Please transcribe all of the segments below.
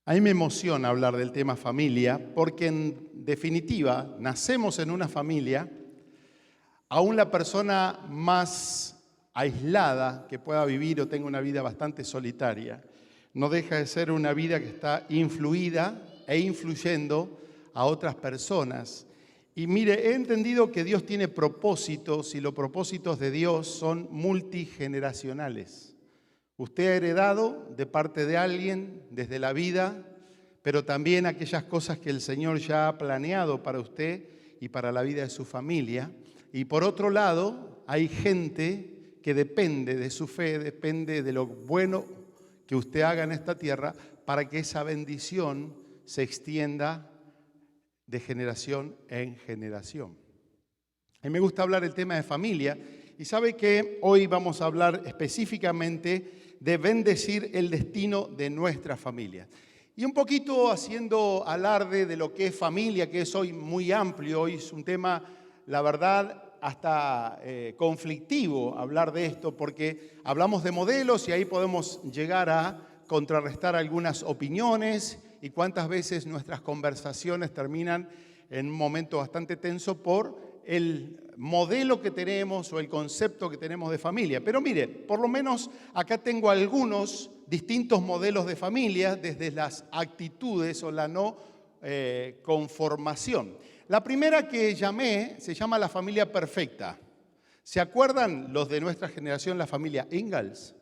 A mí me emociona hablar del tema familia porque en definitiva nacemos en una familia, aún la persona más aislada que pueda vivir o tenga una vida bastante solitaria, no deja de ser una vida que está influida e influyendo a otras personas. Y mire, he entendido que Dios tiene propósitos y los propósitos de Dios son multigeneracionales. Usted ha heredado de parte de alguien desde la vida, pero también aquellas cosas que el Señor ya ha planeado para usted y para la vida de su familia. Y por otro lado, hay gente que depende de su fe, depende de lo bueno que usted haga en esta tierra para que esa bendición se extienda de generación en generación. A mí me gusta hablar el tema de familia y sabe que hoy vamos a hablar específicamente de bendecir el destino de nuestra familia. Y un poquito haciendo alarde de lo que es familia, que es hoy muy amplio, hoy es un tema, la verdad, hasta conflictivo hablar de esto, porque hablamos de modelos y ahí podemos llegar a contrarrestar algunas opiniones y cuántas veces nuestras conversaciones terminan en un momento bastante tenso por el modelo que tenemos o el concepto que tenemos de familia. Pero mire, por lo menos acá tengo algunos distintos modelos de familia desde las actitudes o la no conformación. La primera que llamé se llama la familia perfecta. ¿Se acuerdan los de nuestra generación, la familia Ingalls?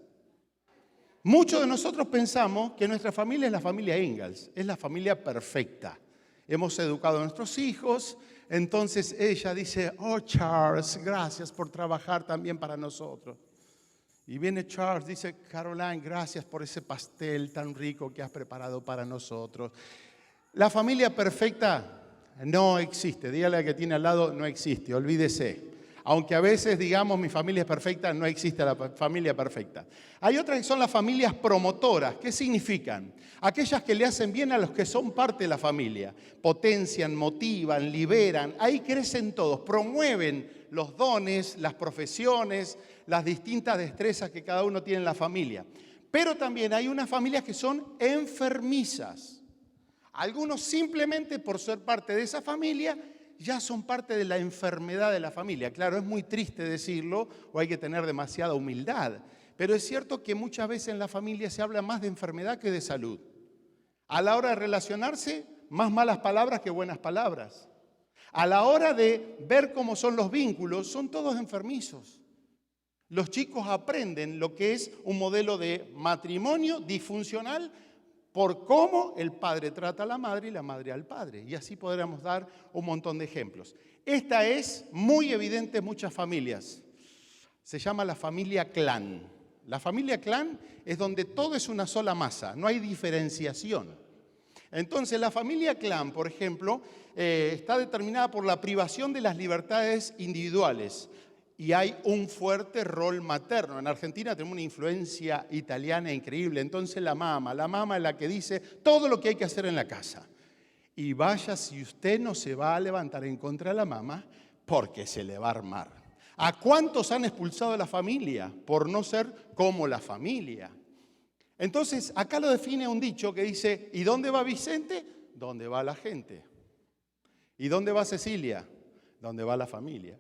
Muchos de nosotros pensamos que nuestra familia es la familia Ingalls, es la familia perfecta. Hemos educado a nuestros hijos, entonces ella dice, oh Charles, gracias por trabajar también para nosotros. Y viene Charles, dice, Caroline, gracias por ese pastel tan rico que has preparado para nosotros. La familia perfecta no existe, dígale al que tiene al lado, no existe, olvídese. Aunque a veces digamos mi familia es perfecta, no existe la familia perfecta. Hay otras que son las familias promotoras. ¿Qué significan? Aquellas que le hacen bien a los que son parte de la familia. Potencian, motivan, liberan. Ahí crecen todos, promueven los dones, las profesiones, las distintas destrezas que cada uno tiene en la familia. Pero también hay unas familias que son enfermizas. Algunos simplemente por ser parte de esa familia ya son parte de la enfermedad de la familia. Claro, es muy triste decirlo o hay que tener demasiada humildad, pero es cierto que muchas veces en la familia se habla más de enfermedad que de salud. A la hora de relacionarse, más malas palabras que buenas palabras. A la hora de ver cómo son los vínculos, son todos enfermizos. Los chicos aprenden lo que es un modelo de matrimonio disfuncional por cómo el padre trata a la madre y la madre al padre. Y así podríamos dar un montón de ejemplos. Esta es muy evidente en muchas familias. Se llama la familia clan. La familia clan es donde todo es una sola masa, no hay diferenciación. Entonces la familia clan, por ejemplo, está determinada por la privación de las libertades individuales. Y hay un fuerte rol materno. En Argentina tenemos una influencia italiana increíble. Entonces la mamá es la que dice todo lo que hay que hacer en la casa. Y vaya si usted no se va a levantar en contra de la mamá porque se le va a armar. ¿A cuántos han expulsado de la familia por no ser como la familia? Entonces acá lo define un dicho que dice, ¿y dónde va Vicente? ¿Dónde va la gente? ¿Y dónde va Cecilia? ¿Dónde va la familia?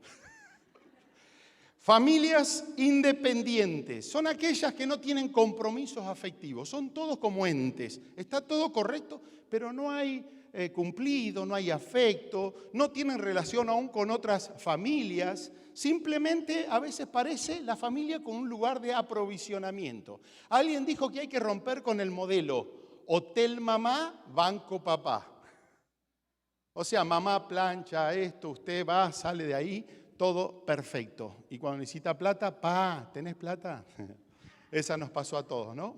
Familias independientes son aquellas que no tienen compromisos afectivos, son todos como entes, está todo correcto, pero no hay cumplido, no hay afecto, no tienen relación aún con otras familias, simplemente a veces parece la familia como un lugar de aprovisionamiento. Alguien dijo que hay que romper con el modelo hotel mamá, banco papá. O sea, mamá plancha esto, usted va, sale de ahí, todo perfecto. Y cuando necesita plata, ¿tenés plata? Esa nos pasó a todos, ¿no?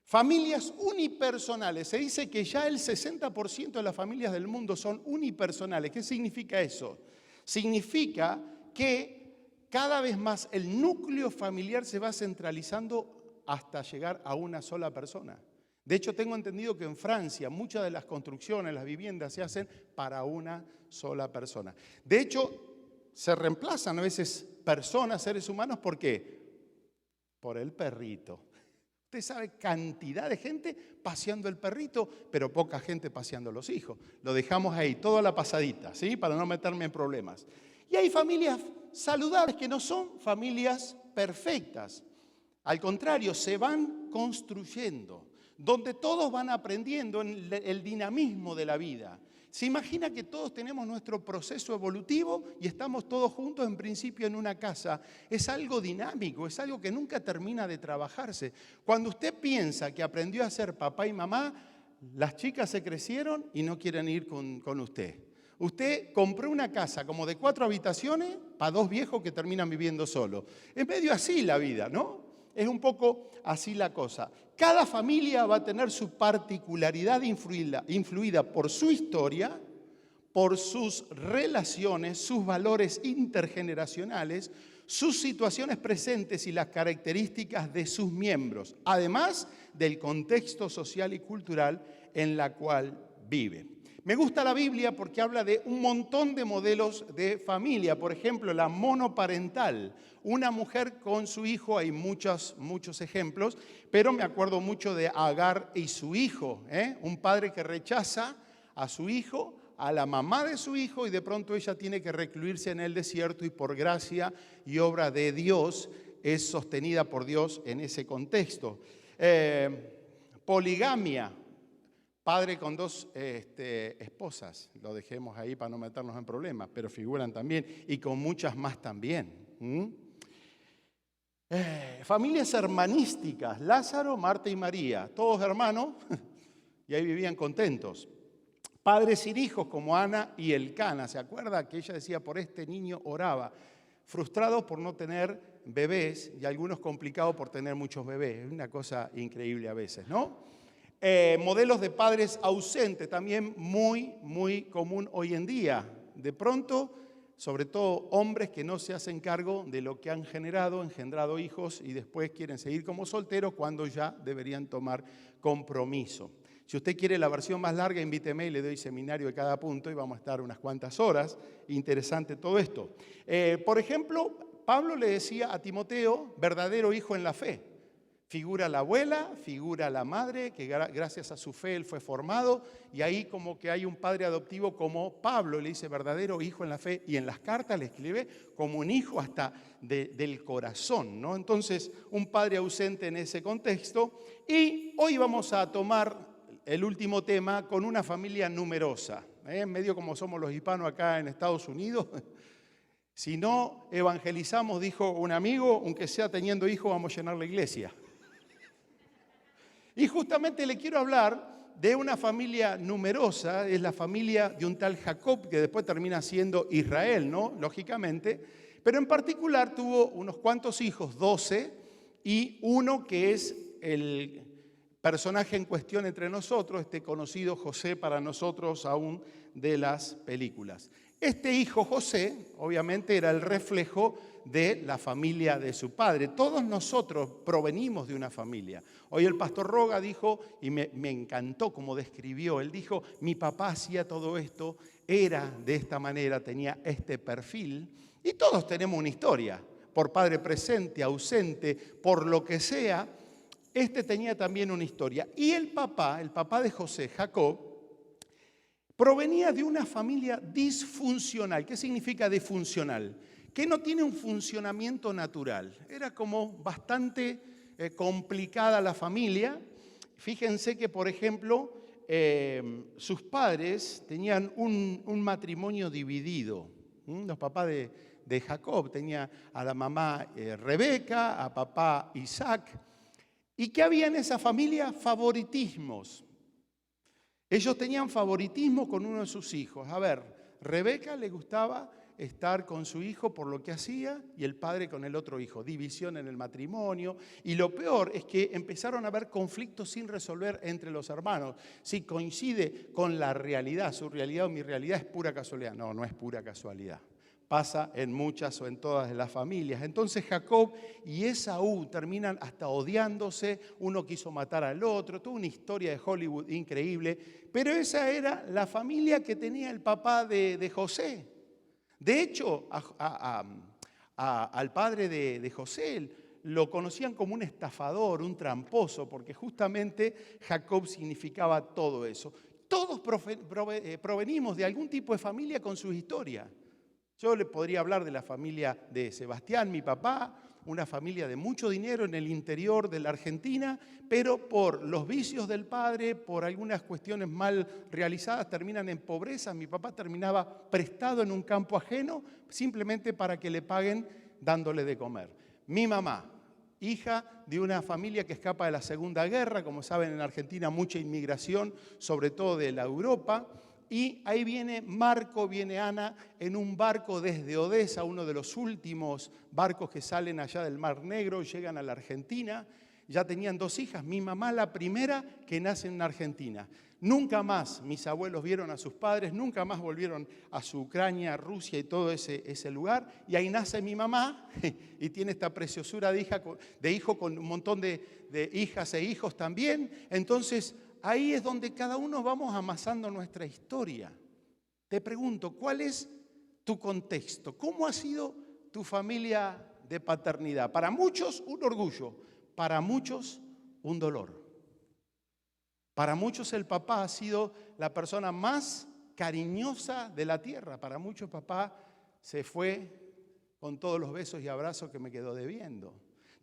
Familias unipersonales. Se dice que ya el 60% de las familias del mundo son unipersonales. ¿Qué significa eso? Significa que cada vez más el núcleo familiar se va centralizando hasta llegar a una sola persona. De hecho, tengo entendido que en Francia muchas de las construcciones, las viviendas se hacen para una sola persona. De hecho, se reemplazan a veces personas, seres humanos, ¿por qué? Por el perrito. Usted sabe cantidad de gente paseando el perrito, pero poca gente paseando los hijos. Lo dejamos ahí, toda la pasadita, ¿sí? Para no meterme en problemas. Y hay familias saludables que no son familias perfectas. Al contrario, se van construyendo, donde todos van aprendiendo en el dinamismo de la vida. Se imagina que todos tenemos nuestro proceso evolutivo y estamos todos juntos en principio en una casa. Es algo dinámico, es algo que nunca termina de trabajarse. Cuando usted piensa que aprendió a ser papá y mamá, las chicas se crecieron y no quieren ir con usted. Usted compró una casa como de 4 habitaciones para 2 viejos que terminan viviendo solos. Es medio así la vida, ¿no? Es un poco así la cosa. Cada familia va a tener su particularidad influida por su historia, por sus relaciones, sus valores intergeneracionales, sus situaciones presentes y las características de sus miembros, además del contexto social y cultural en la cual vive. Me gusta la Biblia porque habla de un montón de modelos de familia. Por ejemplo, la monoparental. Una mujer con su hijo, hay muchos ejemplos, pero me acuerdo mucho de Agar y su hijo. Un padre que rechaza a su hijo, a la mamá de su hijo, y de pronto ella tiene que recluirse en el desierto y por gracia y obra de Dios es sostenida por Dios en ese contexto. Poligamia. Padre con 2 esposas, lo dejemos ahí para no meternos en problemas, pero figuran también, y con muchas más también. Familias hermanísticas, Lázaro, Marta y María, todos hermanos, y ahí vivían contentos. Padres sin hijos como Ana y Elcana, ¿se acuerda que ella decía, por este niño oraba? Frustrados por no tener bebés y algunos complicados por tener muchos bebés, es una cosa increíble a veces, ¿no? Modelos de padres ausentes, también muy común hoy en día. De pronto, sobre todo hombres que no se hacen cargo de lo que han engendrado hijos y después quieren seguir como solteros cuando ya deberían tomar compromiso. Si usted quiere la versión más larga, invíteme y le doy seminario de cada punto y vamos a estar unas cuantas horas. Interesante todo esto. Por ejemplo, Pablo le decía a Timoteo, verdadero hijo en la fe. Figura la abuela, figura la madre, que gracias a su fe él fue formado, y ahí como que hay un padre adoptivo como Pablo, le dice verdadero hijo en la fe, y en las cartas le escribe como un hijo hasta del corazón, ¿no? Entonces, un padre ausente en ese contexto, y hoy vamos a tomar el último tema con una familia numerosa, medio como somos los hispanos acá en Estados Unidos. Si no evangelizamos, dijo un amigo, aunque sea teniendo hijos, vamos a llenar la iglesia. Y justamente le quiero hablar de una familia numerosa, es la familia de un tal Jacob, que después termina siendo Israel, ¿no? Lógicamente, pero en particular tuvo unos cuantos hijos, 12, y uno que es el personaje en cuestión entre nosotros, este conocido José para nosotros aún de las películas. Este hijo José, obviamente, era el reflejo de la familia de su padre. Todos nosotros provenimos de una familia. Hoy el pastor Roga dijo, y me encantó cómo describió, él dijo, mi papá hacía todo esto, era de esta manera, tenía este perfil, y todos tenemos una historia, por padre presente, ausente, por lo que sea, este tenía también una historia. Y el papá de José, Jacob, provenía de una familia disfuncional. ¿Qué significa disfuncional? Que no tiene un funcionamiento natural. Era como bastante complicada la familia. Fíjense que, por ejemplo, sus padres tenían un matrimonio dividido. Los papás de Jacob tenían a la mamá Rebeca, a papá Isaac. ¿Y qué había en esa familia? Favoritismos. Ellos tenían favoritismo con uno de sus hijos. A ver, Rebeca le gustaba estar con su hijo por lo que hacía y el padre con el otro hijo. División en el matrimonio. Y lo peor es que empezaron a haber conflictos sin resolver entre los hermanos. Si coincide con la realidad, su realidad o mi realidad es pura casualidad. No, no es pura casualidad. Pasa en muchas o en todas las familias. Entonces Jacob y Esaú terminan hasta odiándose, uno quiso matar al otro, toda una historia de Hollywood increíble, pero esa era la familia que tenía el papá de José. De hecho, al padre de José lo conocían como un estafador, un tramposo, porque justamente Jacob significaba todo eso. Todos provenimos de algún tipo de familia con su historia. Yo le podría hablar de la familia de Sebastián, mi papá, una familia de mucho dinero en el interior de la Argentina, pero por los vicios del padre, por algunas cuestiones mal realizadas, terminan en pobreza. Mi papá terminaba prestado en un campo ajeno simplemente para que le paguen dándole de comer. Mi mamá, hija de una familia que escapa de la Segunda Guerra, como saben en Argentina mucha inmigración, sobre todo de la Europa. Y ahí viene Marco, viene Ana en un barco desde Odesa, uno de los últimos barcos que salen allá del Mar Negro, llegan a la Argentina. Ya tenían 2 hijas, mi mamá la primera que nace en Argentina. Nunca más mis abuelos vieron a sus padres, nunca más volvieron a su Ucrania, Rusia y todo ese lugar. Y ahí nace mi mamá y tiene esta preciosura de hijo con un montón de hijas e hijos también. Entonces, ahí es donde cada uno vamos amasando nuestra historia. Te pregunto, ¿cuál es tu contexto? ¿Cómo ha sido tu familia de paternidad? Para muchos un orgullo, para muchos un dolor. Para muchos el papá ha sido la persona más cariñosa de la tierra. Para muchos papá se fue con todos los besos y abrazos que me quedó debiendo.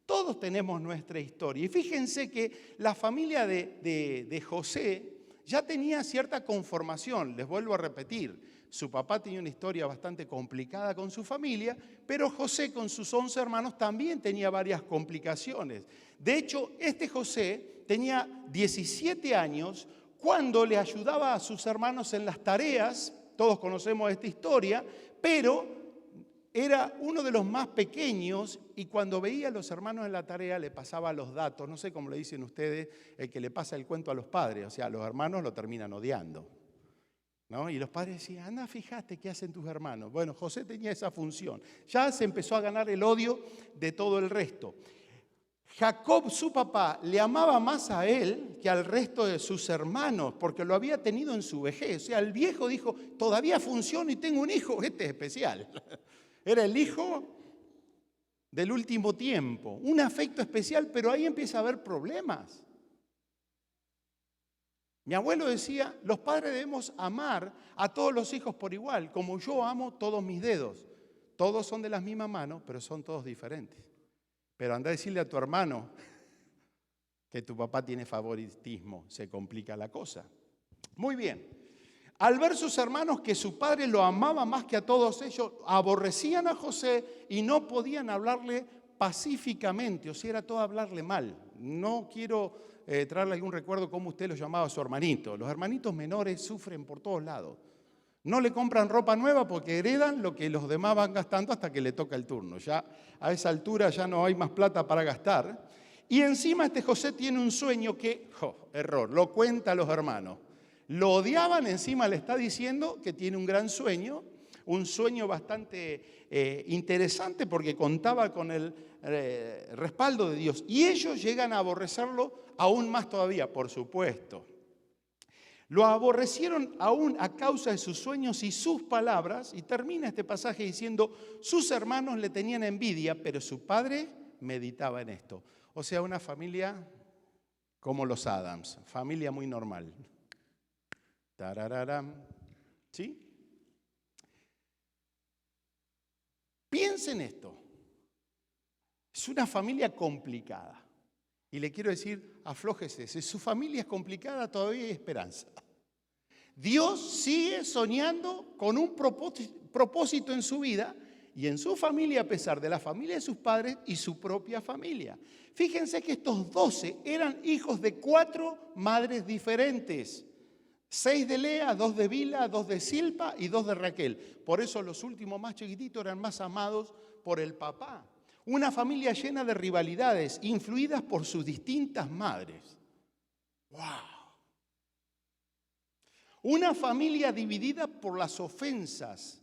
Todos tenemos nuestra historia. Y fíjense que la familia de José ya tenía cierta conformación. Les vuelvo a repetir, su papá tenía una historia bastante complicada con su familia, pero José con sus 11 hermanos también tenía varias complicaciones. De hecho, este José tenía 17 años cuando le ayudaba a sus hermanos en las tareas. Todos conocemos esta historia, pero era uno de los más pequeños y cuando veía a los hermanos en la tarea le pasaba los datos. No sé cómo le dicen ustedes, el que le pasa el cuento a los padres. O sea, los hermanos lo terminan odiando, ¿no? Y los padres decían, anda, fíjate qué hacen tus hermanos. Bueno, José tenía esa función. Ya se empezó a ganar el odio de todo el resto. Jacob, su papá, le amaba más a él que al resto de sus hermanos porque lo había tenido en su vejez. O sea, el viejo dijo, todavía funciona y tengo un hijo, este es especial. Era el hijo del último tiempo, un afecto especial, pero ahí empieza a haber problemas. Mi abuelo decía, los padres debemos amar a todos los hijos por igual, como yo amo todos mis dedos. Todos son de las mismas manos, pero son todos diferentes. Pero anda a decirle a tu hermano que tu papá tiene favoritismo, se complica la cosa. Muy bien. Al ver sus hermanos que su padre lo amaba más que a todos ellos, aborrecían a José y no podían hablarle pacíficamente, o sea, era todo hablarle mal. No quiero traerle algún recuerdo cómo usted lo llamaba a su hermanito. Los hermanitos menores sufren por todos lados. No le compran ropa nueva porque heredan lo que los demás van gastando hasta que le toca el turno. Ya a esa altura ya no hay más plata para gastar. Y encima este José tiene un sueño que, error, lo cuenta a los hermanos. Lo odiaban, encima le está diciendo que tiene un gran sueño, un sueño bastante interesante porque contaba con el respaldo de Dios. Y ellos llegan a aborrecerlo aún más todavía, por supuesto. Lo aborrecieron aún a causa de sus sueños y sus palabras, y termina este pasaje diciendo, sus hermanos le tenían envidia, pero su padre meditaba en esto. O sea, una familia como los Adams, familia muy normal. Tarararam. ¿Sí? Piensen esto. Es una familia complicada. Y le quiero decir, aflójese, si su familia es complicada, todavía hay esperanza. Dios sigue soñando con un propósito en su vida y en su familia, a pesar de la familia de sus padres y su propia familia. Fíjense que estos 12 eran hijos de 4 madres diferentes. 6 de Lea, 2 de Bila, 2 de Silpa y 2 de Raquel. Por eso los últimos más chiquititos eran más amados por el papá. Una familia llena de rivalidades, influidas por sus distintas madres. ¡Wow! Una familia dividida por las ofensas.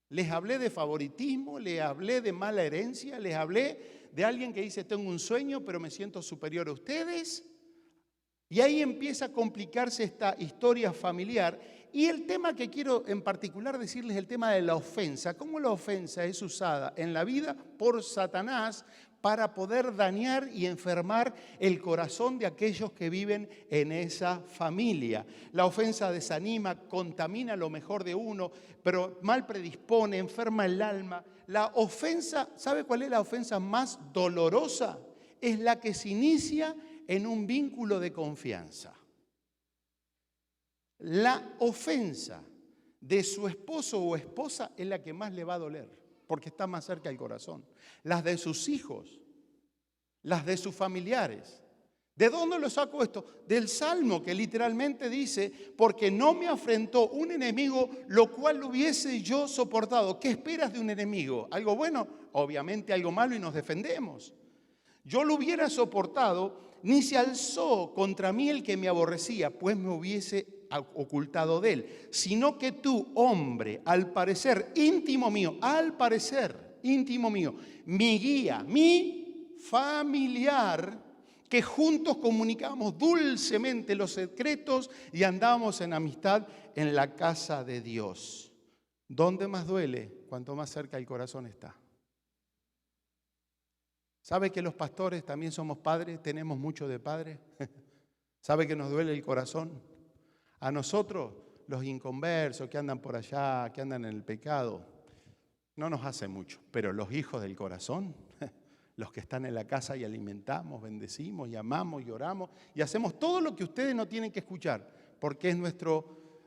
Les hablé de favoritismo, les hablé de mala herencia, les hablé de alguien que dice, tengo un sueño, pero me siento superior a ustedes. Y ahí empieza a complicarse esta historia familiar. Y el tema que quiero en particular decirles es el tema de la ofensa. Cómo la ofensa es usada en la vida por Satanás para poder dañar y enfermar el corazón de aquellos que viven en esa familia. La ofensa desanima, contamina lo mejor de uno, pero mal predispone, enferma el alma. La ofensa, ¿sabe cuál es la ofensa más dolorosa? Es la que se inicia en un vínculo de confianza. La ofensa de su esposo o esposa es la que más le va a doler, porque está más cerca del corazón. Las de sus hijos, las de sus familiares. ¿De dónde lo saco esto? Del Salmo, que literalmente dice, porque no me afrentó un enemigo, lo cual lo hubiese yo soportado. ¿Qué esperas de un enemigo? ¿Algo bueno? Obviamente algo malo y nos defendemos. Yo lo hubiera soportado, ni se alzó contra mí el que me aborrecía, pues me hubiese ocultado de él. Sino que tú, hombre, al parecer íntimo mío, mi guía, mi familiar, que juntos comunicamos dulcemente los secretos y andamos en amistad en la casa de Dios. ¿Dónde más duele? Cuanto más cerca el corazón está. ¿Sabe que los pastores también somos padres? Tenemos mucho de padres. ¿Sabe que nos duele el corazón? A nosotros, los inconversos que andan por allá, que andan en el pecado, no nos hace mucho. Pero los hijos del corazón, los que están en la casa y alimentamos, bendecimos y amamos y oramos y hacemos todo lo que ustedes no tienen que escuchar, porque es nuestro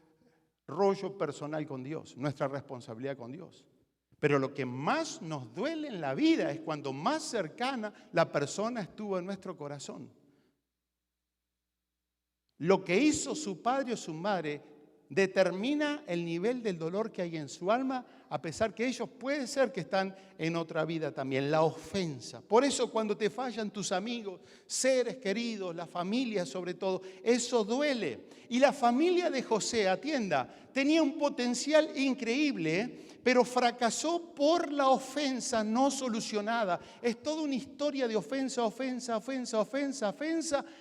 rollo personal con Dios, nuestra responsabilidad con Dios. Pero lo que más nos duele en la vida es cuando más cercana la persona estuvo en nuestro corazón. Lo que hizo su padre o su madre determina el nivel del dolor que hay en su alma, a pesar que ellos puede ser que están en otra vida también. La ofensa. Por eso cuando te fallan tus amigos, seres queridos, la familia sobre todo, eso duele. Y la familia de José, atienda, tenía un potencial increíble, pero fracasó por la ofensa no solucionada. Es toda una historia de ofensa,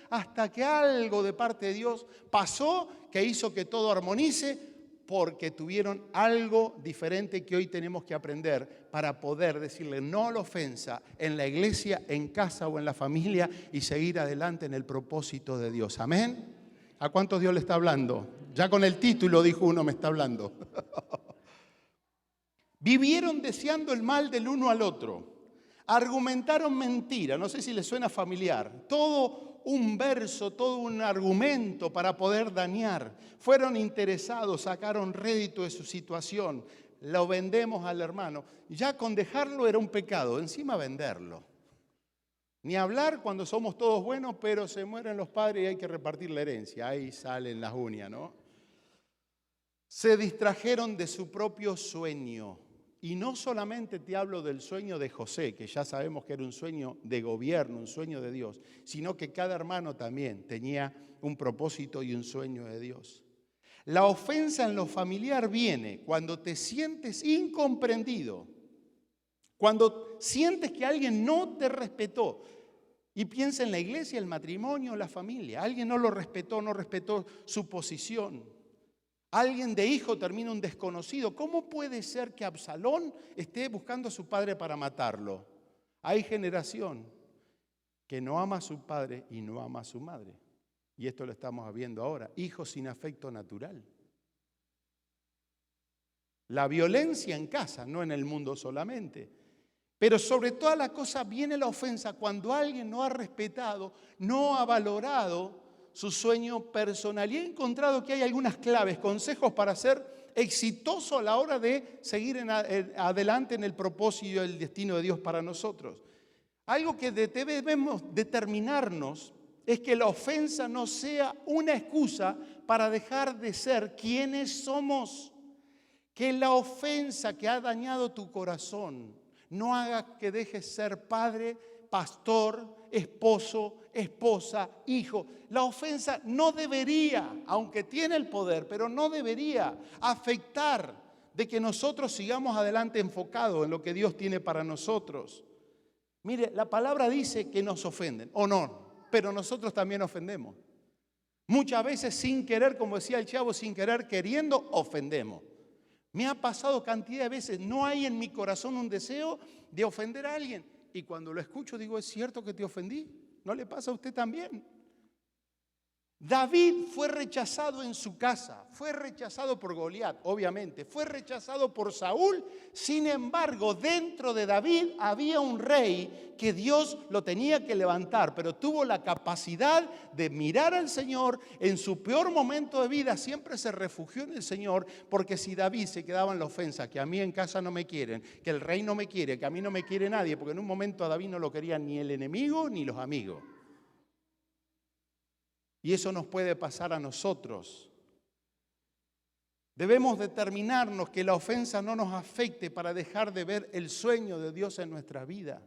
hasta que algo de parte de Dios pasó que hizo que todo armonice, porque tuvieron algo diferente que hoy tenemos que aprender para poder decirle no a la ofensa en la iglesia, en casa o en la familia y seguir adelante en el propósito de Dios. Amén. ¿A cuántos Dios le está hablando? Ya con el título dijo uno, me está hablando. Vivieron deseando el mal del uno al otro. Argumentaron mentira. No sé si les suena familiar. Todo un verso, todo un argumento para poder dañar. Fueron interesados, sacaron rédito de su situación. Lo vendemos al hermano. Ya con dejarlo era un pecado. Encima venderlo. Ni hablar cuando somos todos buenos, pero se mueren los padres y hay que repartir la herencia. Ahí salen las uñas, ¿no? Se distrajeron de su propio sueño. Y no solamente te hablo del sueño de José, que ya sabemos que era un sueño de gobierno, un sueño de Dios, sino que cada hermano también tenía un propósito y un sueño de Dios. La ofensa en lo familiar viene cuando te sientes incomprendido, cuando sientes que alguien no te respetó. Y piensa en la iglesia, el matrimonio, la familia. Alguien no lo respetó, no respetó su posición. Alguien de hijo termina un desconocido. ¿Cómo puede ser que Absalón esté buscando a su padre para matarlo? Hay generación que no ama a su padre y no ama a su madre. Y esto lo estamos viendo ahora. Hijos sin afecto natural. La violencia en casa, no en el mundo solamente. Pero sobre todas las cosas viene la ofensa cuando alguien no ha respetado, no ha valorado su sueño personal. Y he encontrado que hay algunas claves, consejos para ser exitoso a la hora de seguir adelante en el propósito y el destino de Dios para nosotros. Algo que debemos determinarnos es que la ofensa no sea una excusa para dejar de ser quienes somos. Que la ofensa que ha dañado tu corazón no haga que dejes ser padre, pastor, esposo, esposa, hijo. La ofensa no debería, aunque tiene el poder, pero no debería afectar de que nosotros sigamos adelante enfocados en lo que Dios tiene para nosotros. Mire, la palabra dice que nos ofenden, o no, pero nosotros también ofendemos. Muchas veces sin querer, como decía el chavo, sin querer, queriendo, ofendemos. Me ha pasado cantidad de veces, no hay en mi corazón un deseo de ofender a alguien. y cuando lo escucho digo, ¿es cierto que te ofendí? ¿No le pasa a usted también? David fue rechazado en su casa, fue rechazado por Goliat, obviamente, fue rechazado por Saúl. Sin embargo, dentro de David había un rey que Dios lo tenía que levantar, pero tuvo la capacidad de mirar al Señor en su peor momento de vida. Siempre se refugió en el Señor, porque si David se quedaba en la ofensa, que a mí en casa no me quieren, que el rey no me quiere, que a mí no me quiere nadie, porque en un momento a David no lo querían ni el enemigo ni los amigos. Y eso nos puede pasar a nosotros. Debemos determinarnos que la ofensa no nos afecte para dejar de ver el sueño de Dios en nuestra vida.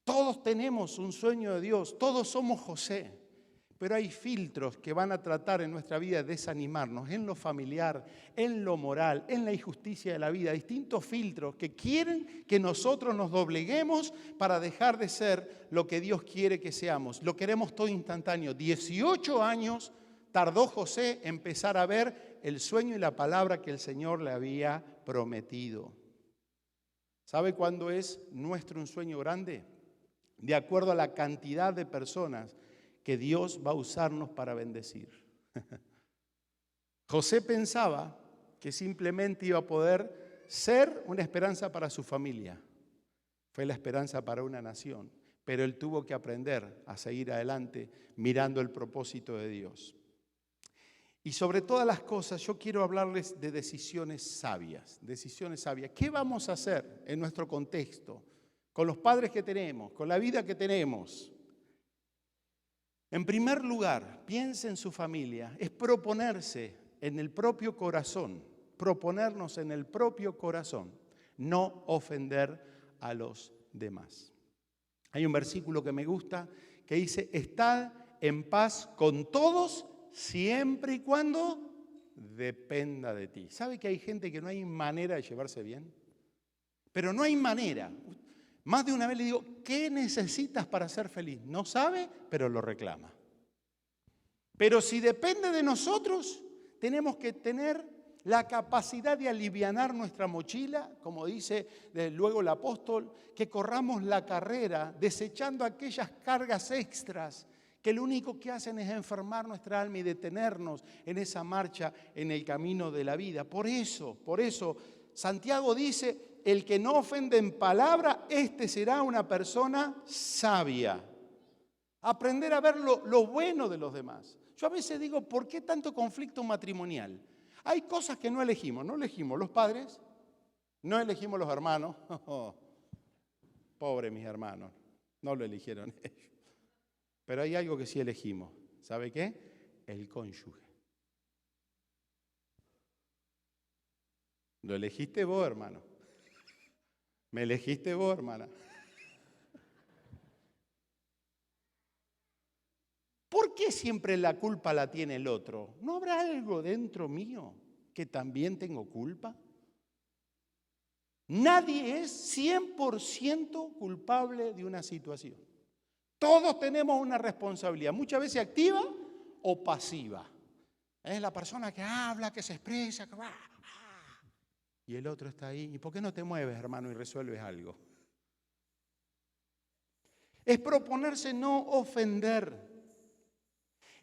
Todos tenemos un sueño de Dios, todos somos José. Pero hay filtros que van a tratar en nuestra vida de desanimarnos, en lo familiar, en lo moral, en la injusticia de la vida. Distintos filtros que quieren que nosotros nos dobleguemos para dejar de ser lo que Dios quiere que seamos. Lo queremos todo instantáneo. 18 años tardó José en empezar a ver el sueño y la palabra que el Señor le había prometido. ¿Sabe cuándo es nuestro un sueño grande? De acuerdo a la cantidad de personas que Dios va a usarnos para bendecir. José pensaba que simplemente iba a poder ser una esperanza para su familia. Fue la esperanza para una nación, pero él tuvo que aprender a seguir adelante mirando el propósito de Dios. Y sobre todas las cosas, yo quiero hablarles de decisiones sabias. Decisiones sabias. ¿Qué vamos a hacer en nuestro contexto? Con los padres que tenemos, con la vida que tenemos. En primer lugar, piense en su familia, es proponerse en el propio corazón, proponernos en el propio corazón, no ofender a los demás. Hay un versículo que me gusta que dice, estad en paz con todos siempre y cuando dependa de ti. ¿Sabe que hay gente que no hay manera de llevarse bien? Pero no hay manera. Más de una vez le digo, ¿qué necesitas para ser feliz? No sabe, pero lo reclama. Pero si depende de nosotros, tenemos que tener la capacidad de alivianar nuestra mochila, como dice luego el apóstol, que corramos la carrera desechando aquellas cargas extras que lo único que hacen es enfermar nuestra alma y detenernos en esa marcha en el camino de la vida. Por eso, Santiago dice, el que no ofende en palabra, este será una persona sabia. Aprender a ver lo bueno de los demás. Yo a veces digo, ¿por qué tanto conflicto matrimonial? Hay cosas que no elegimos. No elegimos los padres, no elegimos los hermanos. Pobre mis hermanos, no lo eligieron ellos. Pero hay algo que sí elegimos. ¿Sabe qué? El cónyuge. Lo elegiste vos, hermano. Me elegiste vos, hermana. ¿Por qué siempre la culpa la tiene el otro? ¿No habrá algo dentro mío que también tengo culpa? Nadie es 100% culpable de una situación. Todos tenemos una responsabilidad, muchas veces activa o pasiva. Es la persona que habla, que se expresa, que va. Y el otro está ahí. ¿Y por qué no te mueves, hermano, y resuelves algo? Es proponerse no ofender.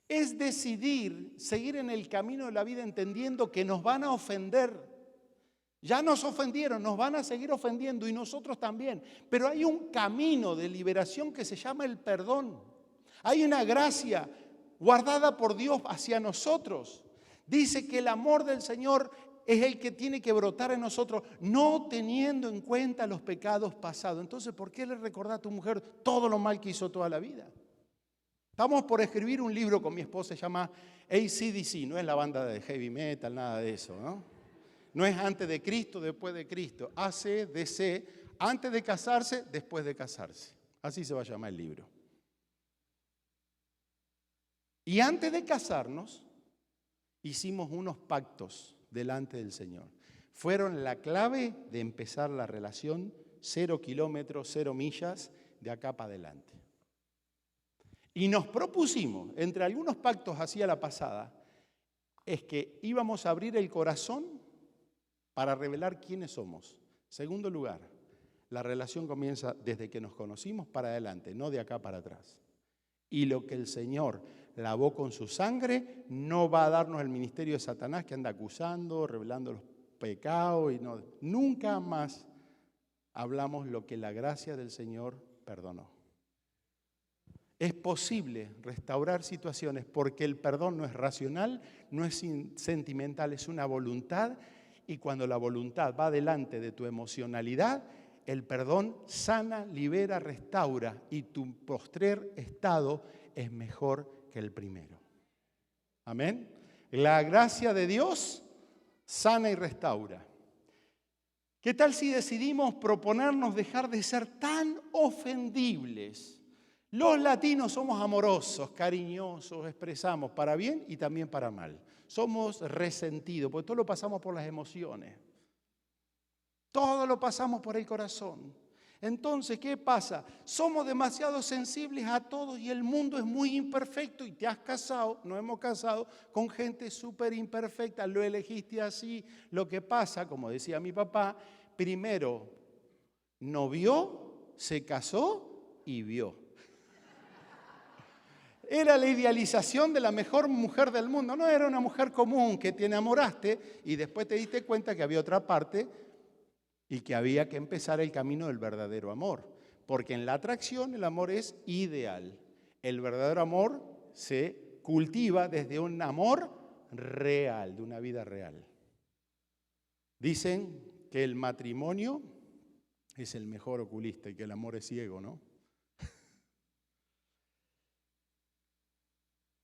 Es decidir seguir en el camino de la vida entendiendo que nos van a ofender. Ya nos ofendieron, nos van a seguir ofendiendo y nosotros también. Pero hay un camino de liberación que se llama el perdón. Hay una gracia guardada por Dios hacia nosotros. Dice que el amor del Señor es el que tiene que brotar en nosotros, no teniendo en cuenta los pecados pasados. Entonces, ¿por qué le recordás a tu mujer todo lo mal que hizo toda la vida? Estamos por escribir un libro con mi esposa, se llama AC/DC, no es la banda de heavy metal, nada de eso, ¿no? No es antes de Cristo, después de Cristo. AC/DC, antes de casarse, después de casarse. Así se va a llamar el libro. Y antes de casarnos, hicimos unos pactos delante del Señor. Fueron la clave de empezar la relación 0 kilómetros, 0 millas, de acá para adelante. Y nos propusimos, entre algunos pactos hacia la pasada, es que íbamos a abrir el corazón para revelar quiénes somos. Segundo lugar, La relación comienza desde que nos conocimos para adelante, no de acá para atrás. Y lo que el Señor lavó con su sangre no va a darnos el ministerio de Satanás que anda acusando, revelando los pecados. Nunca más hablamos lo que la gracia del Señor perdonó. Es posible restaurar situaciones porque el perdón no es racional, no es sentimental, es una voluntad. Y cuando la voluntad va delante de tu emocionalidad, el perdón sana, libera, restaura y tu postrer estado es mejor que el primero. Amén. La gracia de Dios sana y restaura. ¿Qué tal si decidimos proponernos dejar de ser tan ofendibles? Los latinos somos amorosos, cariñosos, expresamos para bien y también para mal. Somos resentidos, porque todo lo pasamos por las emociones. Todo lo pasamos por el corazón. Entonces, ¿qué pasa? Somos demasiado sensibles a todos y el mundo es muy imperfecto y te has casado, nos hemos casado con gente súper imperfecta, lo elegiste así. Lo que pasa, como decía mi papá, primero no vio, se casó y vio. Era la idealización de la mejor mujer del mundo. No era una mujer común que te enamoraste y después te diste cuenta que había otra parte y que había que empezar el camino del verdadero amor. Porque en la atracción el amor es ideal. El verdadero amor se cultiva desde un amor real, de una vida real. Dicen que el matrimonio es el mejor oculista y que el amor es ciego, ¿no?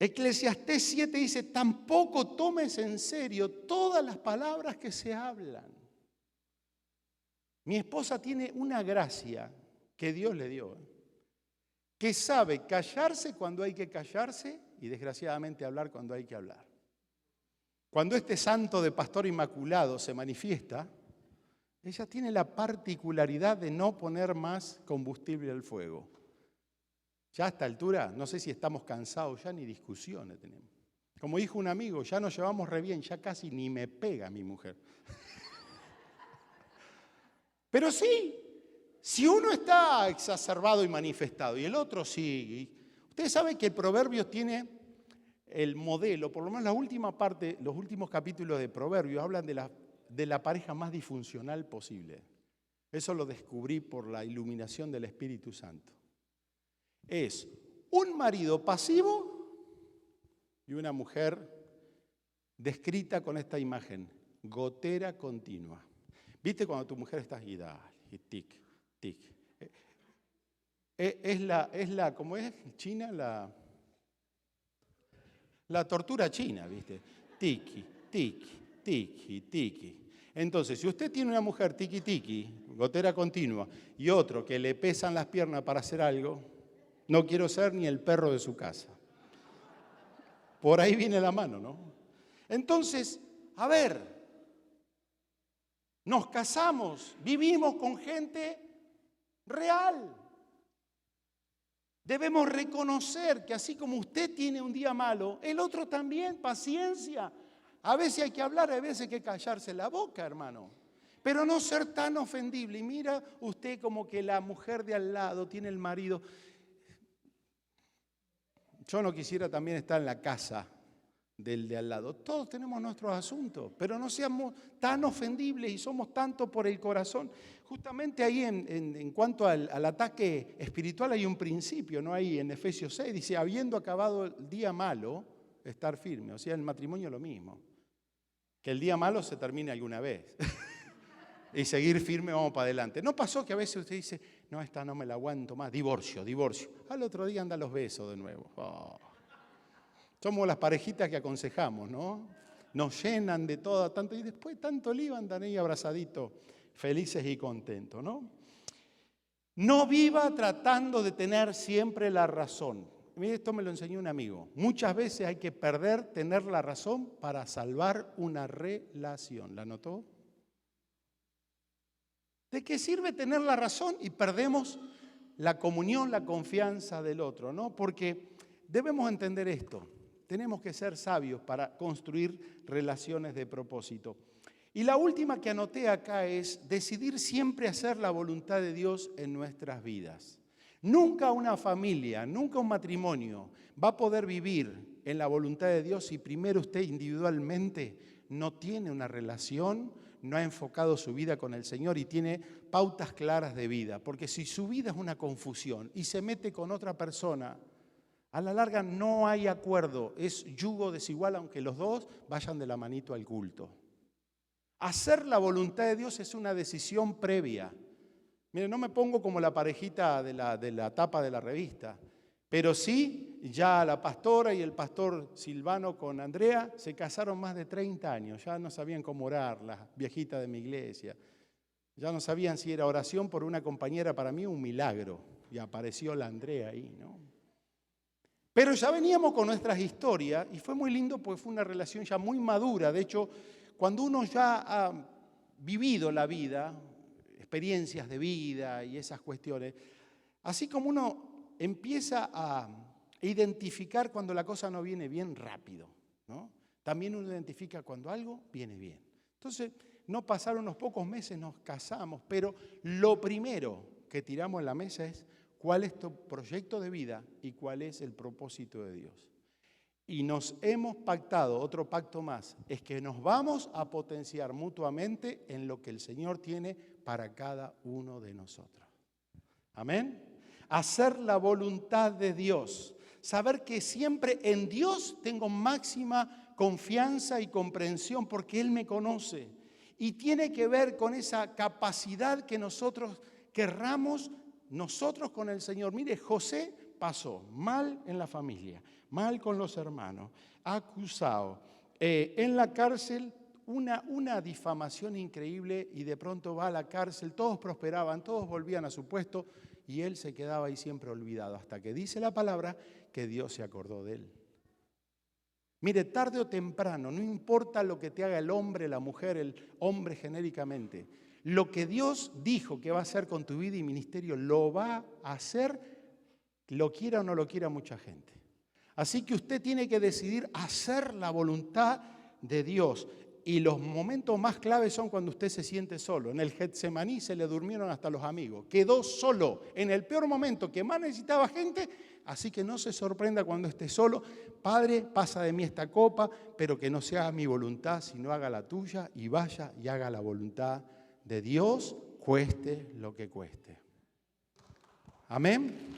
Eclesiastés 7 dice, tampoco tomes en serio todas las palabras que se hablan. Mi esposa tiene una gracia que Dios le dio, que sabe callarse cuando hay que callarse y desgraciadamente hablar cuando hay que hablar. Cuando este santo de pastor inmaculado se manifiesta, ella tiene la particularidad de no poner más combustible al fuego. Ya a esta altura, no sé si estamos cansados, ya ni discusiones tenemos. Como dijo un amigo, ya nos llevamos re bien, ya casi ni me pega mi mujer. Pero sí, si uno está exacerbado y manifestado y el otro sí. Ustedes saben que el Proverbios tiene el modelo, por lo menos la última parte, los últimos capítulos de Proverbios hablan de la pareja más disfuncional posible. Eso lo descubrí por la iluminación del Espíritu Santo. Es un marido pasivo y una mujer descrita con esta imagen, gotera continua. ¿Viste cuando tu mujer está y dale, y tic, tic? Es la, ¿cómo es? China, la tortura china, ¿viste? Tiki, tiki, tiki, tiki. Entonces, si usted tiene una mujer tiki, tiki, gotera continua, y otro que le pesan las piernas para hacer algo, no quiero ser ni el perro de su casa. Por ahí viene la mano, ¿no? Entonces, a ver, nos casamos, vivimos con gente real. Debemos reconocer que así como usted tiene un día malo, el otro también, paciencia. A veces hay que hablar, a veces hay que callarse la boca, hermano. Pero no ser tan ofendible. Y mira usted como que la mujer de al lado tiene el marido. Yo no quisiera también estar en la casa del de al lado. Todos tenemos nuestros asuntos, pero no seamos tan ofendibles y somos tanto por el corazón. Justamente ahí en cuanto al ataque espiritual hay un principio, ¿no? Ahí en Efesios 6 dice, habiendo acabado el día malo, estar firme. O sea, el matrimonio lo mismo. Que el día malo se termine alguna vez. Y seguir firme, vamos para adelante. ¿No pasó que a veces usted dice, no, esta no me la aguanto más, divorcio? Al otro día anda los besos de nuevo. Oh. Somos las parejitas que aconsejamos, ¿no? Nos llenan de todo, tanto, y después tanto lío andan ahí abrazaditos, felices y contentos, ¿no? No viva tratando de tener siempre la razón. Mire, esto me lo enseñó un amigo. Muchas veces hay que tener la razón para salvar una relación. ¿La notó? ¿De qué sirve tener la razón y perdemos la comunión, la confianza del otro, ¿no? Porque debemos entender esto. Tenemos que ser sabios para construir relaciones de propósito. Y la última que anoté acá es decidir siempre hacer la voluntad de Dios en nuestras vidas. Nunca una familia, nunca un matrimonio va a poder vivir en la voluntad de Dios si primero usted individualmente no tiene una relación, no ha enfocado su vida con el Señor y tiene pautas claras de vida. Porque si su vida es una confusión y se mete con otra persona, a la larga no hay acuerdo, es yugo desigual aunque los dos vayan de la manito al culto. Hacer la voluntad de Dios es una decisión previa. Miren, no me pongo como la parejita de la tapa de la revista, pero sí, ya la pastora y el pastor Silvano con Andrea se casaron más de 30 años, ya no sabían cómo orar, las viejitas de mi iglesia, ya no sabían si era oración por una compañera, para mí un milagro, y apareció la Andrea ahí, ¿no? Pero ya veníamos con nuestras historias y fue muy lindo porque fue una relación ya muy madura. De hecho, cuando uno ya ha vivido la vida, experiencias de vida y esas cuestiones, así como uno empieza a identificar cuando la cosa no viene bien rápido, ¿no? También uno identifica cuando algo viene bien. Entonces, no pasaron unos pocos meses, nos casamos, pero lo primero que tiramos en la mesa es cuál es tu proyecto de vida y cuál es el propósito de Dios. Y nos hemos pactado, otro pacto más, es que nos vamos a potenciar mutuamente en lo que el Señor tiene para cada uno de nosotros. Amén. Hacer la voluntad de Dios. Saber que siempre en Dios tengo máxima confianza y comprensión porque Él me conoce. Y tiene que ver con esa capacidad que nosotros querramos nosotros con el Señor. Mire, José pasó mal en la familia, mal con los hermanos, acusado, en la cárcel, una difamación increíble y de pronto va a la cárcel, todos prosperaban, todos volvían a su puesto y él se quedaba ahí siempre olvidado, hasta que dice la palabra que Dios se acordó de él. Mire, tarde o temprano, no importa lo que te haga el hombre, la mujer, el hombre genéricamente, lo que Dios dijo que va a hacer con tu vida y ministerio, lo va a hacer, lo quiera o no lo quiera mucha gente. Así que usted tiene que decidir hacer la voluntad de Dios. Y los momentos más claves son cuando usted se siente solo. En el Getsemaní se le durmieron hasta los amigos. Quedó solo en el peor momento que más necesitaba gente. Así que no se sorprenda cuando esté solo. Padre, pasa de mí esta copa, pero que no se haga mi voluntad, sino haga la tuya. Y vaya y haga la voluntad de Dios, cueste lo que cueste. Amén.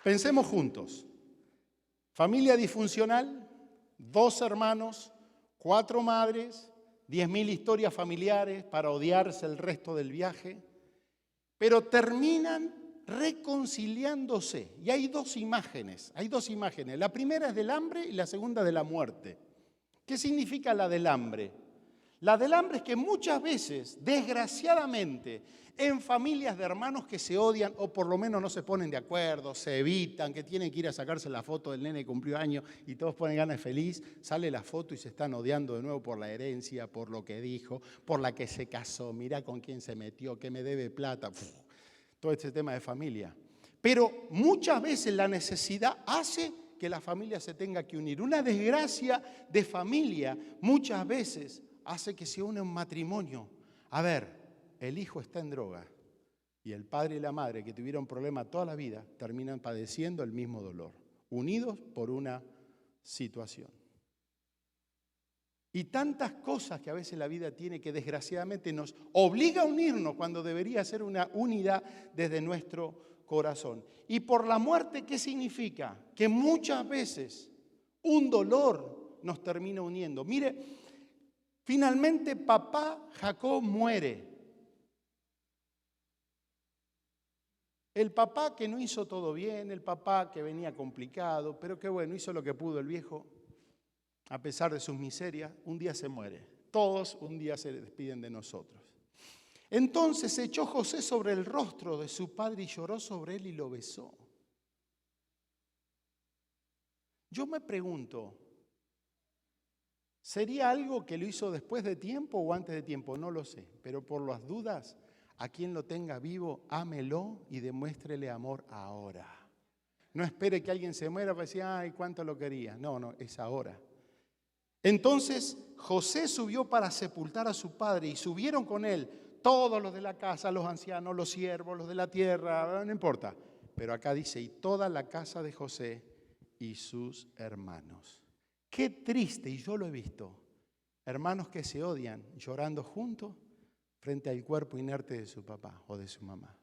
Pensemos juntos. Familia disfuncional, 2 hermanos, 4 madres, 10.000 historias familiares para odiarse el resto del viaje, pero terminan reconciliándose. Y hay dos imágenes. La primera es del hambre y la segunda de la muerte. ¿Qué significa la del hambre? La del hambre es que muchas veces, desgraciadamente, en familias de hermanos que se odian o por lo menos no se ponen de acuerdo, se evitan, que tienen que ir a sacarse la foto del nene que cumplió años y todos ponen ganas de feliz, sale la foto y se están odiando de nuevo por la herencia, por lo que dijo, por la que se casó, mirá con quién se metió, que me debe plata, todo este tema de familia. Pero muchas veces la necesidad hace que la familia se tenga que unir. Una desgracia de familia muchas veces hace que se une un matrimonio. A ver, el hijo está en droga y el padre y la madre que tuvieron problemas toda la vida terminan padeciendo el mismo dolor, unidos por una situación. Y tantas cosas que a veces la vida tiene que desgraciadamente nos obliga a unirnos cuando debería ser una unidad desde nuestro corazón. Y por la muerte, ¿qué significa? Que muchas veces un dolor nos termina uniendo. Mire, finalmente papá Jacob muere. El papá que no hizo todo bien, el papá que venía complicado, pero que bueno, hizo lo que pudo el viejo, a pesar de sus miserias, un día se muere. Todos un día se despiden de nosotros. Entonces se echó José sobre el rostro de su padre y lloró sobre él y lo besó. Yo me pregunto, ¿sería algo que lo hizo después de tiempo o antes de tiempo? No lo sé, pero por las dudas, a quien lo tenga vivo, ámelo y demuéstrele amor ahora. No espere que alguien se muera para decir, ay, cuánto lo quería. No, es ahora. Entonces José subió para sepultar a su padre y subieron con él todos los de la casa, los ancianos, los siervos, los de la tierra, no importa. Pero acá dice, y toda la casa de José y sus hermanos. Qué triste, y yo lo he visto, hermanos que se odian llorando juntos frente al cuerpo inerte de su papá o de su mamá.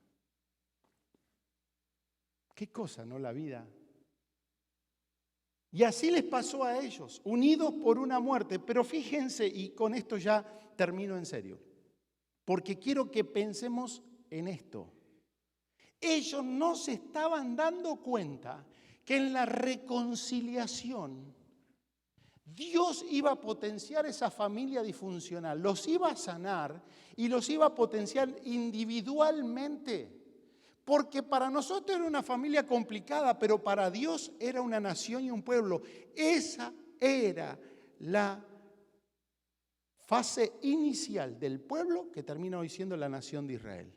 Qué cosa, ¿no? La vida. Y así les pasó a ellos, unidos por una muerte. Pero fíjense, y con esto ya termino en serio, porque quiero que pensemos en esto. Ellos no se estaban dando cuenta que en la reconciliación Dios iba a potenciar esa familia disfuncional, los iba a sanar y los iba a potenciar individualmente. Porque para nosotros era una familia complicada, pero para Dios era una nación y un pueblo. Esa era la fase inicial del pueblo que termina hoy siendo la nación de Israel.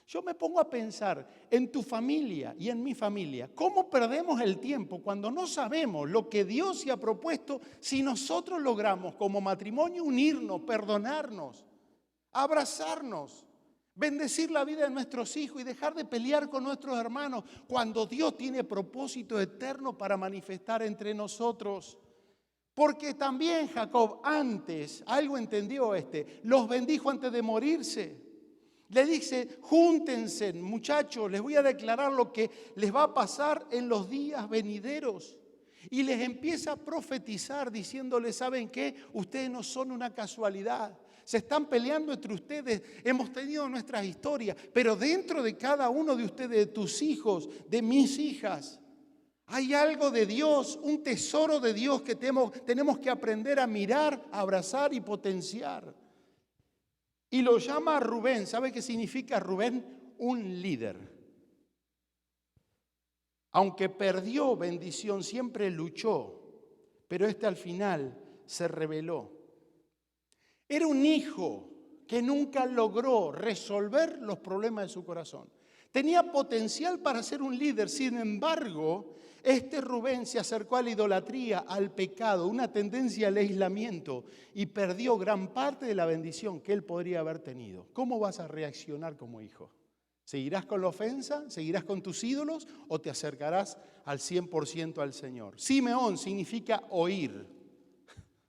Yo me pongo a pensar en tu familia y en mi familia. ¿Cómo perdemos el tiempo cuando no sabemos lo que Dios se ha propuesto si nosotros logramos como matrimonio unirnos, perdonarnos, abrazarnos, bendecir la vida de nuestros hijos y dejar de pelear con nuestros hermanos cuando Dios tiene propósito eterno para manifestar entre nosotros? Porque también Jacob antes, algo entendió los bendijo antes de morirse. Le dice, júntense, muchachos, les voy a declarar lo que les va a pasar en los días venideros. Y les empieza a profetizar diciéndoles, ¿saben qué? Ustedes no son una casualidad. Se están peleando entre ustedes. Hemos tenido nuestras historias, pero dentro de cada uno de ustedes, de tus hijos, de mis hijas, hay algo de Dios, un tesoro de Dios que tenemos que aprender a mirar, a abrazar y potenciar. Y lo llama a Rubén. ¿Sabe qué significa Rubén? Un líder. Aunque perdió bendición, siempre luchó, pero al final se rebeló. Era un hijo que nunca logró resolver los problemas de su corazón. Tenía potencial para ser un líder, sin embargo, Rubén se acercó a la idolatría, al pecado, una tendencia al aislamiento y perdió gran parte de la bendición que él podría haber tenido. ¿Cómo vas a reaccionar como hijo? ¿Seguirás con la ofensa? ¿Seguirás con tus ídolos? ¿O te acercarás al 100% al Señor? Simeón significa oír.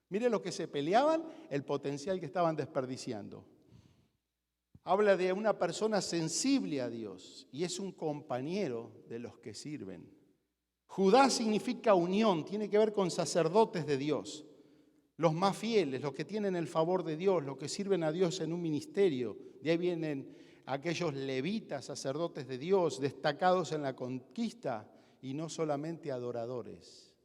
Mire lo que se peleaban, el potencial que estaban desperdiciando. Habla de una persona sensible a Dios y es un compañero de los que sirven. Judá significa unión, tiene que ver con sacerdotes de Dios. Los más fieles, los que tienen el favor de Dios, los que sirven a Dios en un ministerio. De ahí vienen aquellos levitas, sacerdotes de Dios, destacados en la conquista y no solamente adoradores.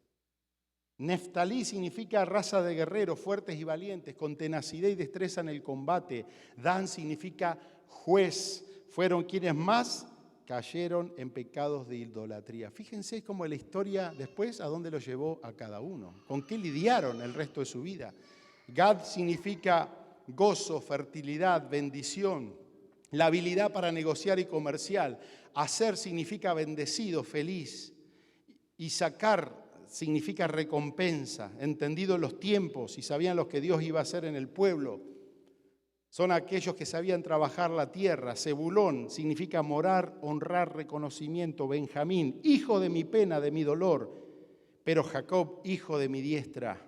Neftalí significa raza de guerreros fuertes y valientes, con tenacidad y destreza en el combate. Dan significa juez. Fueron quienes más cayeron en pecados de idolatría. Fíjense cómo la historia después a dónde lo llevó a cada uno, con qué lidiaron el resto de su vida. Gad significa gozo, fertilidad, bendición, la habilidad para negociar y comerciar. Aser significa bendecido, feliz. Isaacar significa recompensa, entendido los tiempos y sabían lo que Dios iba a hacer en el pueblo. Son aquellos que sabían trabajar la tierra. Zebulón significa morar, honrar, reconocimiento. Benjamín, hijo de mi pena, de mi dolor. Pero Jacob, hijo de mi diestra.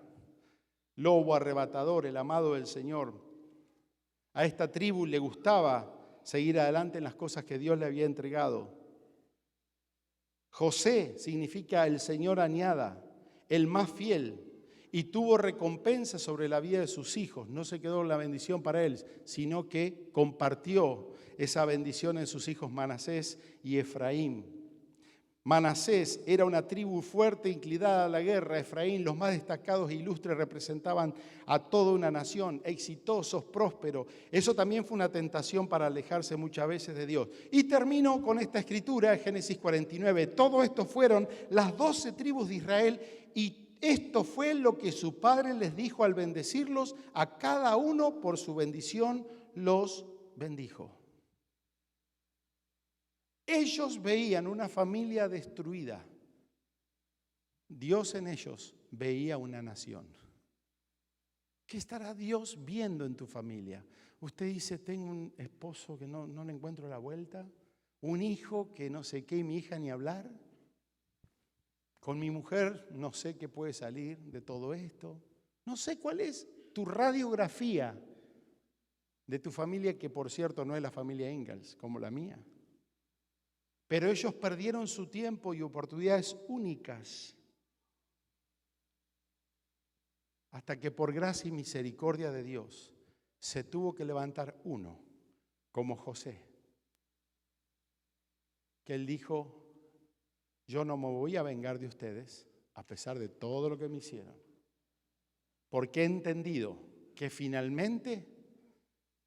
Lobo arrebatador, el amado del Señor. A esta tribu le gustaba seguir adelante en las cosas que Dios le había entregado. José significa el Señor añada, el más fiel, y tuvo recompensa sobre la vida de sus hijos. No se quedó la bendición para él, sino que compartió esa bendición en sus hijos Manasés y Efraín. Manasés era una tribu fuerte, inclinada a la guerra. Efraín, los más destacados e ilustres, representaban a toda una nación, exitosos, prósperos. Eso también fue una tentación para alejarse muchas veces de Dios. Y termino con esta escritura, Génesis 49. Todo esto fueron las 12 tribus de Israel y esto fue lo que su padre les dijo al bendecirlos. A cada uno por su bendición los bendijo. Ellos veían una familia destruida. Dios en ellos veía una nación. ¿Qué estará Dios viendo en tu familia? Usted dice, tengo un esposo que no le encuentro la vuelta, un hijo que no sé qué, y mi hija ni hablar. Con mi mujer no sé qué puede salir de todo esto. No sé cuál es tu radiografía de tu familia, que por cierto no es la familia Ingalls como la mía. Pero ellos perdieron su tiempo y oportunidades únicas hasta que por gracia y misericordia de Dios se tuvo que levantar uno, como José, que él dijo, yo no me voy a vengar de ustedes a pesar de todo lo que me hicieron, porque he entendido que finalmente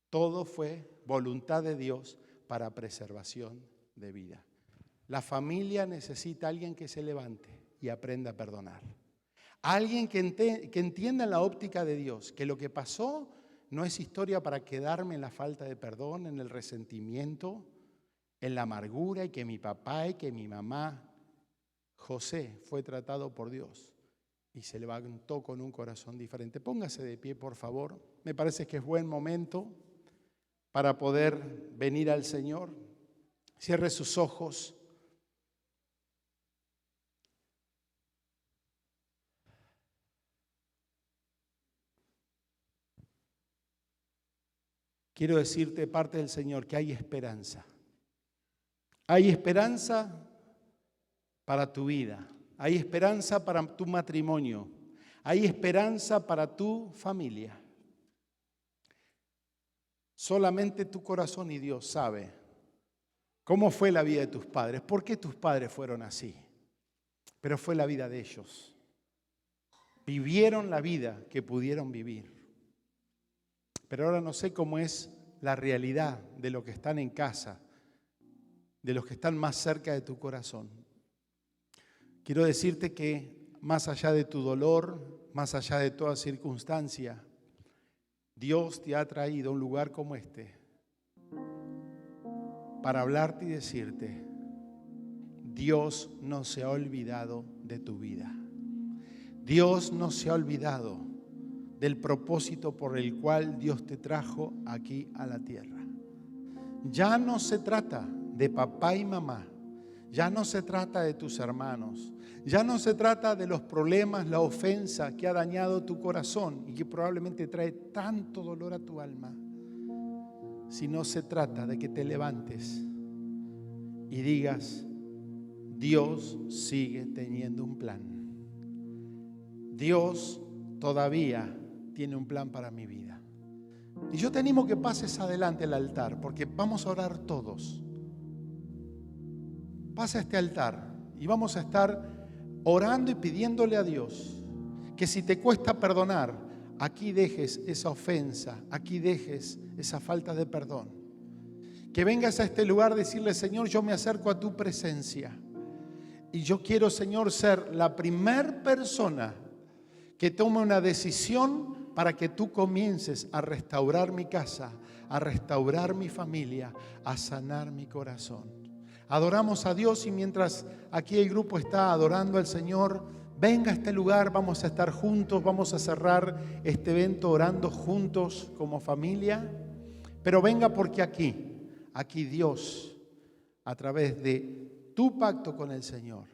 todo fue voluntad de Dios para preservación de vida. La familia necesita a alguien que se levante y aprenda a perdonar. Alguien que entienda la óptica de Dios, que lo que pasó no es historia para quedarme en la falta de perdón, en el resentimiento, en la amargura, y que mi papá y que mi mamá. José fue tratado por Dios y se levantó con un corazón diferente. Póngase de pie, por favor. Me parece que es buen momento para poder venir al Señor. Cierre sus ojos. Quiero decirte de parte del Señor que hay esperanza. Hay esperanza para tu vida. Hay esperanza para tu matrimonio. Hay esperanza para tu familia. Solamente tu corazón y Dios sabe cómo fue la vida de tus padres, por qué tus padres fueron así. Pero fue la vida de ellos. Vivieron la vida que pudieron vivir. Pero ahora no sé cómo es la realidad de los que están en casa, de los que están más cerca de tu corazón. Quiero decirte que más allá de tu dolor, más allá de toda circunstancia, Dios te ha traído a un lugar como este para hablarte y decirte, Dios no se ha olvidado de tu vida. Dios no se ha olvidado del propósito por el cual Dios te trajo aquí a la tierra. Ya no se trata de papá y mamá, ya no se trata de tus hermanos, ya no se trata de los problemas, la ofensa que ha dañado tu corazón y que probablemente trae tanto dolor a tu alma, sino se trata de que te levantes y digas, Dios sigue teniendo un plan. Dios todavía tiene un plan para mi vida. Y yo te animo que pases adelante al altar, porque vamos a orar todos. Pasa a este altar y vamos a estar orando y pidiéndole a Dios que si te cuesta perdonar, aquí dejes esa ofensa, aquí dejes esa falta de perdón. Que vengas a este lugar a decirle, Señor, yo me acerco a tu presencia y yo quiero, Señor, ser la primer persona que tome una decisión para que tú comiences a restaurar mi casa, a restaurar mi familia, a sanar mi corazón. Adoramos a Dios y mientras aquí el grupo está adorando al Señor, venga a este lugar, vamos a estar juntos, vamos a cerrar este evento orando juntos como familia. Pero venga porque aquí Dios, a través de tu pacto con el Señor,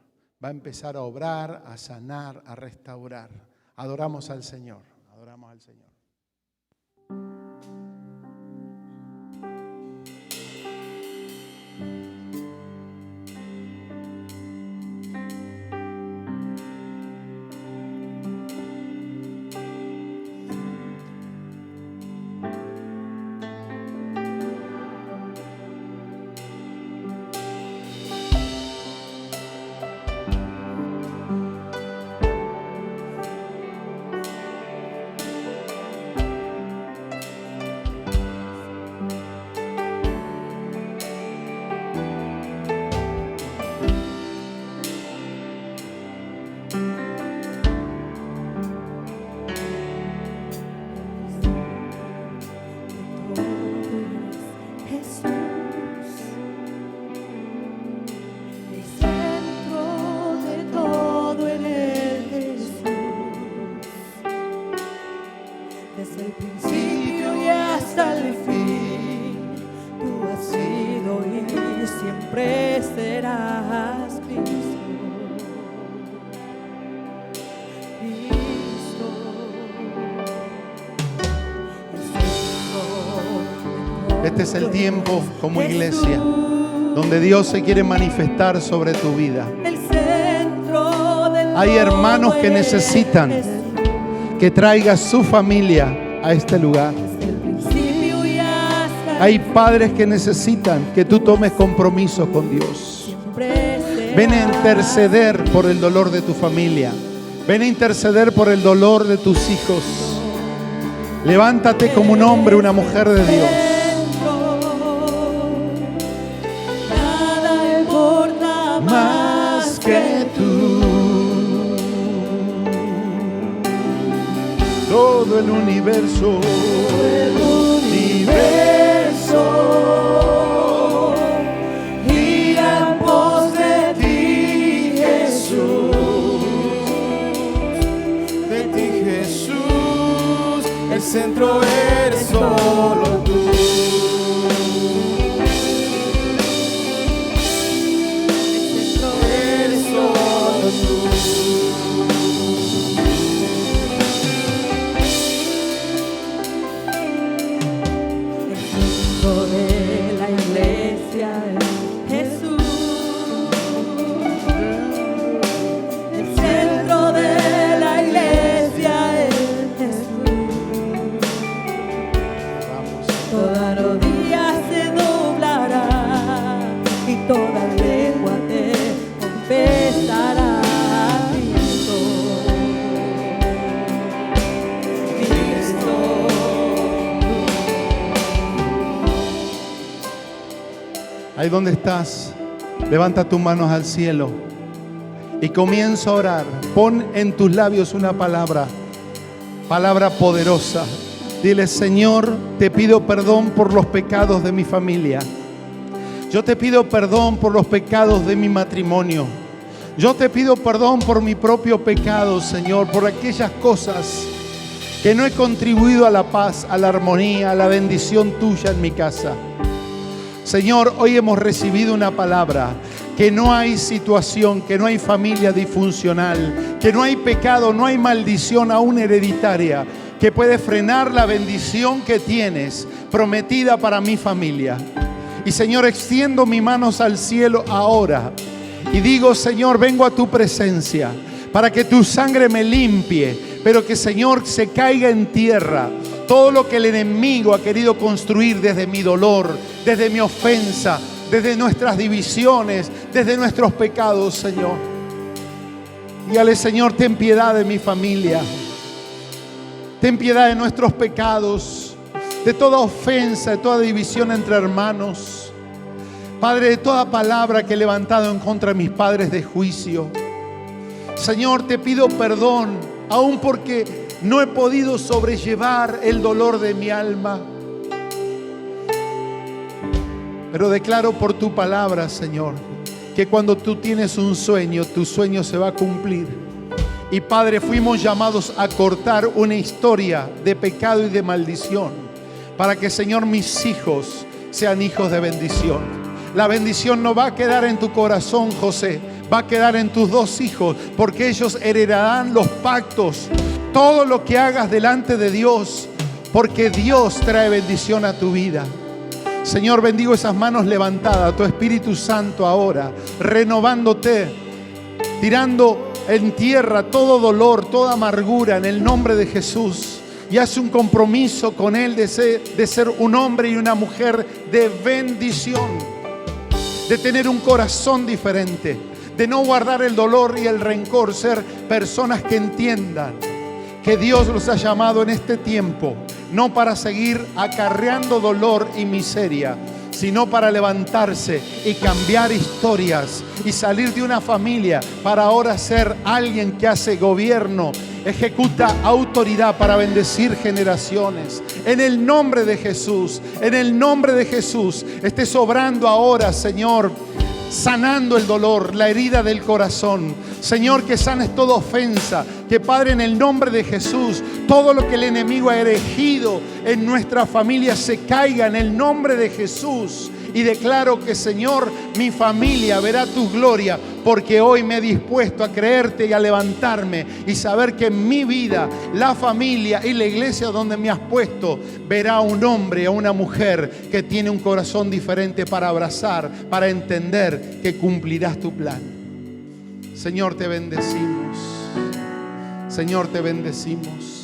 va a empezar a obrar, a sanar, a restaurar. Adoramos al Señor, adoramos al Señor. desde el principio y hasta el fin. Tú has sido y siempre serás Cristo. Este es el tiempo como iglesia donde Dios se quiere manifestar sobre tu vida. Hay hermanos que necesitan que traigas su familia a este lugar. Hay padres que necesitan que tú tomes compromiso con Dios. Ven a interceder por el dolor de tu familia. Ven a interceder por el dolor de tus hijos. Levántate como un hombre, una mujer de Dios. Nada importa más que tú. Todo el universo. Gira en pos de ti, Jesús. De ti, Jesús, el centro eres solo tú. Eres solo tú. De la iglesia es Jesús, el centro de la iglesia es Jesús. Toda rodilla se doblará y toda lengua te confesará. Ahí donde estás, levanta tus manos al cielo y comienza a orar. Pon en tus labios una palabra poderosa. Dile: Señor, te pido perdón por los pecados de mi familia. Yo te pido perdón por los pecados de mi matrimonio. Yo te pido perdón por mi propio pecado, Señor, por aquellas cosas que no he contribuido a la paz, a la armonía, a la bendición tuya en mi casa. Señor, hoy hemos recibido una palabra, que no hay situación, que no hay familia disfuncional, que no hay pecado, no hay maldición aún hereditaria que puede frenar la bendición que tienes prometida para mi familia. Y Señor, extiendo mis manos al cielo ahora y digo: Señor, vengo a tu presencia para que tu sangre me limpie, pero que, Señor, se caiga en tierra todo lo que el enemigo ha querido construir desde mi dolor, desde mi ofensa, desde nuestras divisiones, desde nuestros pecados, Señor. Dígale: Señor, ten piedad de mi familia. Ten piedad de nuestros pecados, de toda ofensa, de toda división entre hermanos. Padre, de toda palabra que he levantado en contra de mis padres de juicio. Señor, te pido perdón, aun porque no he podido sobrellevar el dolor de mi alma. Pero declaro por tu palabra, Señor, que cuando tú tienes un sueño, tu sueño se va a cumplir. Y Padre, fuimos llamados a cortar una historia de pecado y de maldición, para que, Señor, mis hijos sean hijos de bendición. La bendición no va a quedar en tu corazón, José, va a quedar en tus dos hijos, porque ellos heredarán los pactos. Todo lo que hagas delante de Dios, porque Dios trae bendición a tu vida. Señor, bendigo esas manos levantadas, tu Espíritu Santo ahora, renovándote, tirando en tierra todo dolor, toda amargura en el nombre de Jesús. Y haz un compromiso con Él de ser un hombre y una mujer de bendición, de tener un corazón diferente, de no guardar el dolor y el rencor, ser personas que entiendan que Dios los ha llamado en este tiempo, no para seguir acarreando dolor y miseria, sino para levantarse y cambiar historias y salir de una familia para ahora ser alguien que hace gobierno, ejecuta autoridad para bendecir generaciones. En el nombre de Jesús, en el nombre de Jesús, estés obrando ahora, Señor, sanando el dolor, la herida del corazón. Señor, que sanes toda ofensa, que Padre, en el nombre de Jesús, todo lo que el enemigo ha erigido en nuestra familia se caiga en el nombre de Jesús. Y declaro que, Señor, mi familia verá tu gloria, porque hoy me he dispuesto a creerte y a levantarme y saber que en mi vida, la familia y la iglesia donde me has puesto, verá a un hombre y a una mujer que tiene un corazón diferente para abrazar, para entender que cumplirás tu plan. Señor, te bendecimos. Señor, te bendecimos.